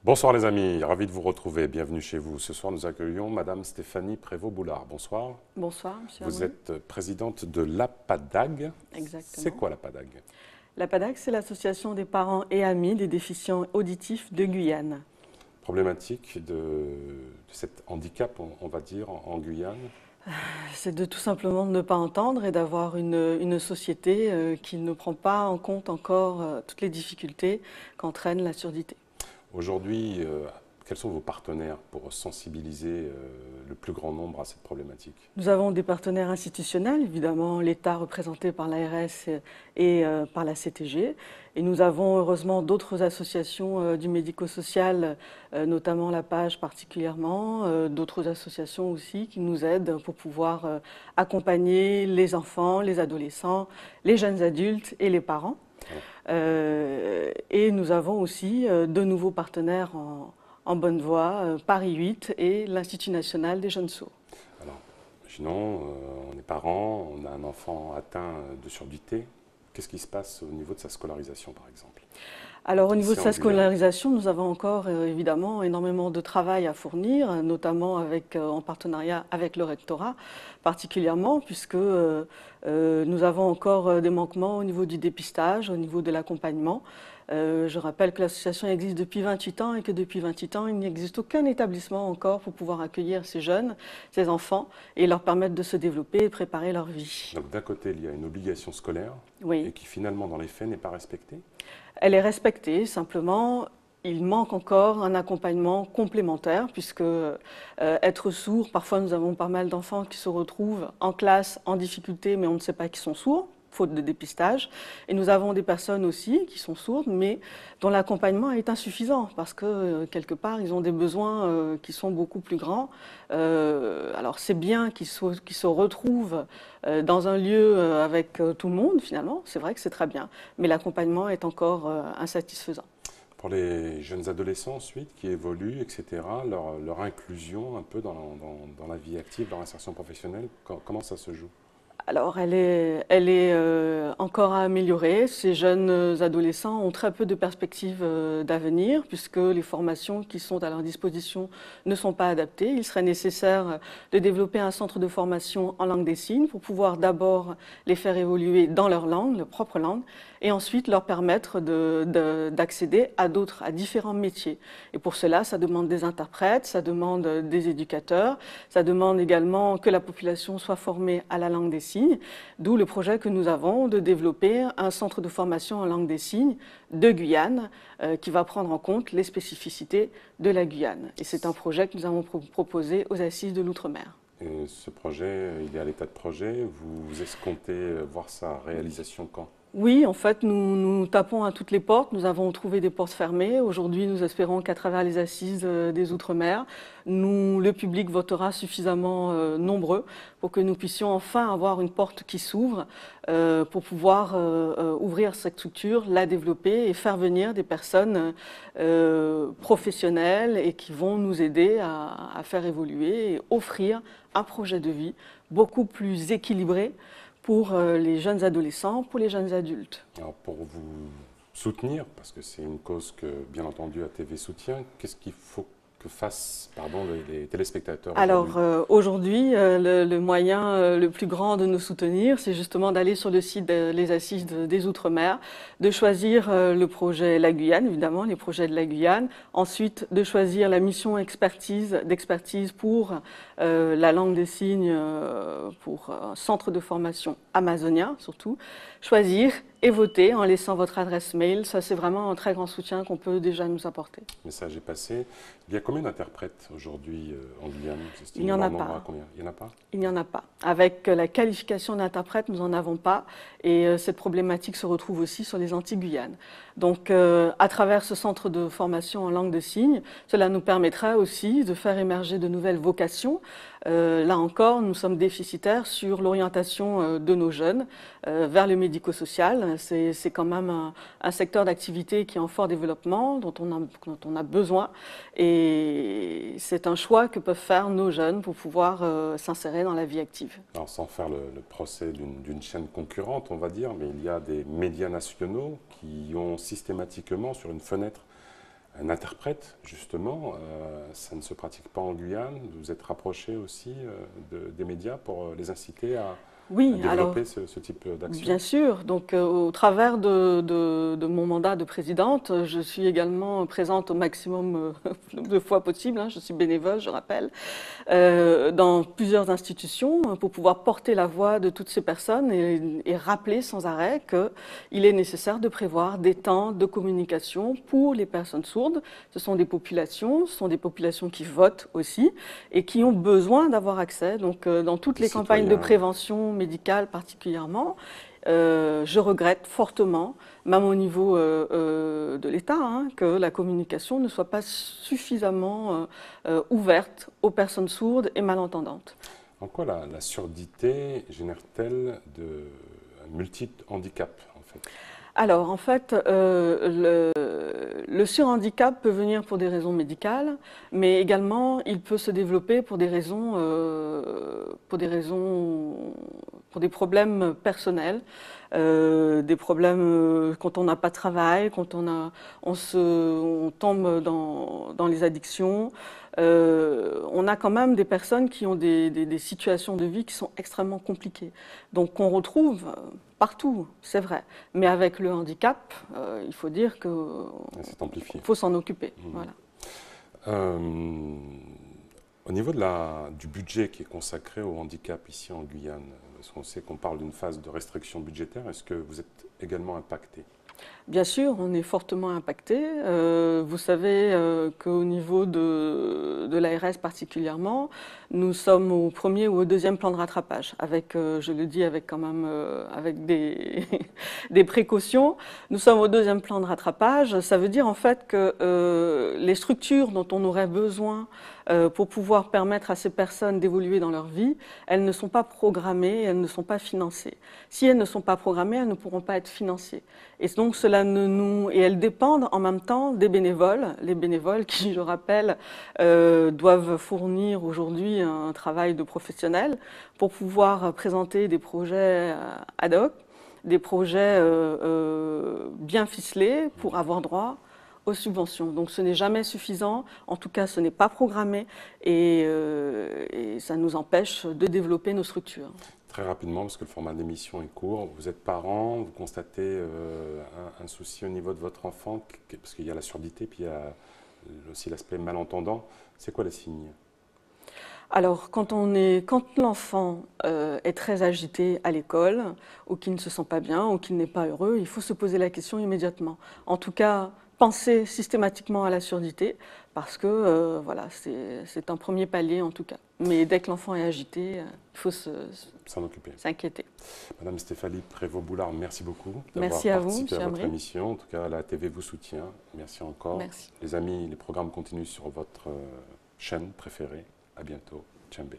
Bonsoir les amis, ravi de vous retrouver, bienvenue chez vous. Ce soir nous accueillons Madame Stéphanie Prévost-Boulard. Bonsoir. Bonsoir, monsieur Vous Arnaud. êtes présidente de l'APADAG. C'est Exactement. quoi l'APADAG? La PADAC, c'est l'association des parents et amis des déficients auditifs de Guyane. Problématique de cet handicap, on va dire, en Guyane. C'est de tout simplement de ne pas entendre et d'avoir une société qui ne prend pas en compte encore toutes les difficultés qu'entraîne la surdité. Aujourd'hui, quels sont vos partenaires pour sensibiliser le plus grand nombre à cette problématique? Nous avons des partenaires institutionnels, évidemment l'État représenté par l'ARS et par la CTG. Et nous avons heureusement d'autres associations du médico-social, notamment la PAGE particulièrement, d'autres associations aussi qui nous aident pour pouvoir accompagner les enfants, les adolescents, les jeunes adultes et les parents. Et nous avons aussi de nouveaux partenaires en bonne voie, Paris 8 et l'Institut national des jeunes sourds. Alors, imaginons, on est parents, on a un enfant atteint de surdité. Qu'est-ce qui se passe au niveau de sa scolarisation, par exemple? Alors au niveau de C'est en sa Guyane. scolarisation, nous avons encore évidemment énormément de travail à fournir, notamment en partenariat avec le rectorat particulièrement, puisque nous avons encore des manquements au niveau du dépistage, au niveau de l'accompagnement. Je rappelle que l'association existe depuis 28 ans et que depuis 28 ans, il n'existe aucun établissement encore pour pouvoir accueillir ces jeunes, ces enfants et leur permettre de se développer et préparer leur vie. Donc d'un côté, il y a une obligation scolaire Oui. et qui finalement, dans les faits, n'est pas respectée. Elle est respectée, simplement, il manque encore un accompagnement complémentaire, puisque être sourd, parfois nous avons pas mal d'enfants qui se retrouvent en classe en difficulté, mais on ne sait pas qu'ils sont sourds, faute de dépistage. Et nous avons des personnes aussi qui sont sourdes, mais dont l'accompagnement est insuffisant, parce que quelque part, ils ont des besoins qui sont beaucoup plus grands. Alors c'est bien qu'ils se retrouvent dans un lieu avec tout le monde, finalement, c'est vrai que c'est très bien, mais l'accompagnement est encore insatisfaisant. Pour les jeunes adolescents ensuite qui évoluent, etc., leur inclusion un peu dans la vie active, leur insertion professionnelle, comment ça se joue? Alors, elle est encore à améliorer. Ces jeunes adolescents ont très peu de perspectives d'avenir, puisque les formations qui sont à leur disposition ne sont pas adaptées. Il serait nécessaire de développer un centre de formation en langue des signes pour pouvoir d'abord les faire évoluer dans leur langue, leur propre langue, et ensuite leur permettre d'accéder à différents métiers. Et pour cela, ça demande des interprètes, ça demande des éducateurs, ça demande également que la population soit formée à la langue des signes, d'où le projet que nous avons de développer un centre de formation en langue des signes de Guyane qui va prendre en compte les spécificités de la Guyane. Et c'est un projet que nous avons proposé aux Assises de l'Outre-mer. Et ce projet, il est à l'état de projet. Vous escomptez voir sa réalisation quand? Oui, en fait, nous tapons à toutes les portes. Nous avons trouvé des portes fermées. Aujourd'hui, nous espérons qu'à travers les assises des Outre-mer, le public votera suffisamment nombreux pour que nous puissions enfin avoir une porte qui s'ouvre pour pouvoir ouvrir cette structure, la développer et faire venir des personnes professionnelles et qui vont nous aider à faire évoluer et offrir un projet de vie beaucoup plus équilibré pour les jeunes adolescents, pour les jeunes adultes. Alors pour vous soutenir, parce que c'est une cause que, bien entendu, ATV soutient, qu'est-ce qu'il faut que fassent les téléspectateurs Alors aujourd'hui, le moyen le plus grand de nous soutenir, c'est justement d'aller sur le site des Assises des Outre-mer, de choisir le projet La Guyane, évidemment, les projets de la Guyane, ensuite de choisir la mission d'expertise pour la langue des signes, pour un centre de formation amazonien surtout, choisir et voter en laissant votre adresse mail. Ça, c'est vraiment un très grand soutien qu'on peut déjà nous apporter. Le message est passé. Il y a combien d'interprètes aujourd'hui en Guyane? Il n'y en a pas. Il n'y en a pas? Il n'y en a pas. Avec la qualification d'interprète, nous n'en avons pas. Et cette problématique se retrouve aussi sur les Antilles-Guyanes. Donc, à travers ce centre de formation en langue de signes, cela nous permettrait aussi de faire émerger de nouvelles vocations. Là encore, nous sommes déficitaires sur l'orientation de nos jeunes vers le médico-social. C'est quand même un secteur d'activité qui est en fort développement, dont on a besoin. Et c'est un choix que peuvent faire nos jeunes pour pouvoir s'insérer dans la vie active. Alors sans faire le procès d'une chaîne concurrente, on va dire, mais il y a des médias nationaux qui ont systématiquement sur une fenêtre un interprète, justement. Ça ne se pratique pas en Guyane. Vous êtes rapproché aussi des médias pour les inciter à Oui, alors développer ce type d'action? bien sûr. Donc, au travers de mon mandat de présidente, je suis également présente au maximum de fois possible, hein. Je suis bénévole, je rappelle, dans plusieurs institutions pour pouvoir porter la voix de toutes ces personnes et rappeler sans arrêt qu'il est nécessaire de prévoir des temps de communication pour les personnes sourdes. Ce sont des populations qui votent aussi et qui ont besoin d'avoir accès. Donc, dans toutes les campagnes de prévention médicale particulièrement, je regrette fortement, même au niveau de l'État, hein, que la communication ne soit pas suffisamment ouverte aux personnes sourdes et malentendantes. En quoi la surdité génère-t-elle de multiples handicaps, en fait? Alors, en fait, le surhandicap peut venir pour des raisons médicales, mais également, il peut se développer pour des pour des problèmes personnels, des problèmes quand on n'a pas de travail, quand on tombe dans les addictions. On a quand même des personnes qui ont des situations de vie qui sont extrêmement compliquées. Donc, qu'on retrouve partout, c'est vrai. Mais avec le handicap, il faut dire qu'il faut s'en occuper. Voilà. Au niveau du budget qui est consacré au handicap ici en Guyane, parce qu'on sait qu'on parle d'une phase de restriction budgétaire, est-ce que vous êtes également impacté? Bien sûr, on est fortement impacté. Vous savez qu'au niveau de l'ARS particulièrement, nous sommes au premier ou au deuxième plan de rattrapage, avec, je le dis avec quand même avec des précautions. Nous sommes au deuxième plan de rattrapage. Ça veut dire en fait que les structures dont on aurait besoin pour pouvoir permettre à ces personnes d'évoluer dans leur vie, elles ne sont pas programmées, elles ne sont pas financées. Si elles ne sont pas programmées, elles ne pourront pas être financées. Et donc et elles dépendent en même temps des bénévoles, les bénévoles qui, je rappelle, doivent fournir aujourd'hui un travail de professionnel pour pouvoir présenter des projets ad hoc, des projets bien ficelés pour avoir droit aux subventions. Donc ce n'est jamais suffisant, en tout cas ce n'est pas programmé et ça nous empêche de développer nos structures. Très rapidement, parce que le format d'émission est court, vous êtes parent, vous constatez un souci au niveau de votre enfant, parce qu'il y a la surdité, puis il y a aussi l'aspect malentendant. C'est quoi les signes? Alors, quand l'enfant est très agité à l'école, ou qu'il ne se sent pas bien, ou qu'il n'est pas heureux, il faut se poser la question immédiatement. En tout cas, penser systématiquement à la surdité, parce que voilà, c'est un premier palier en tout cas. Mais dès que l'enfant est agité, il faut s'en occuper. S'inquiéter. Madame Stéphanie Prévost-Boulard, merci beaucoup d'avoir participé à votre émission. En tout cas, la TV vous soutient. Merci encore. Merci. Les amis, les programmes continuent sur votre chaîne préférée. À bientôt. Tchambé.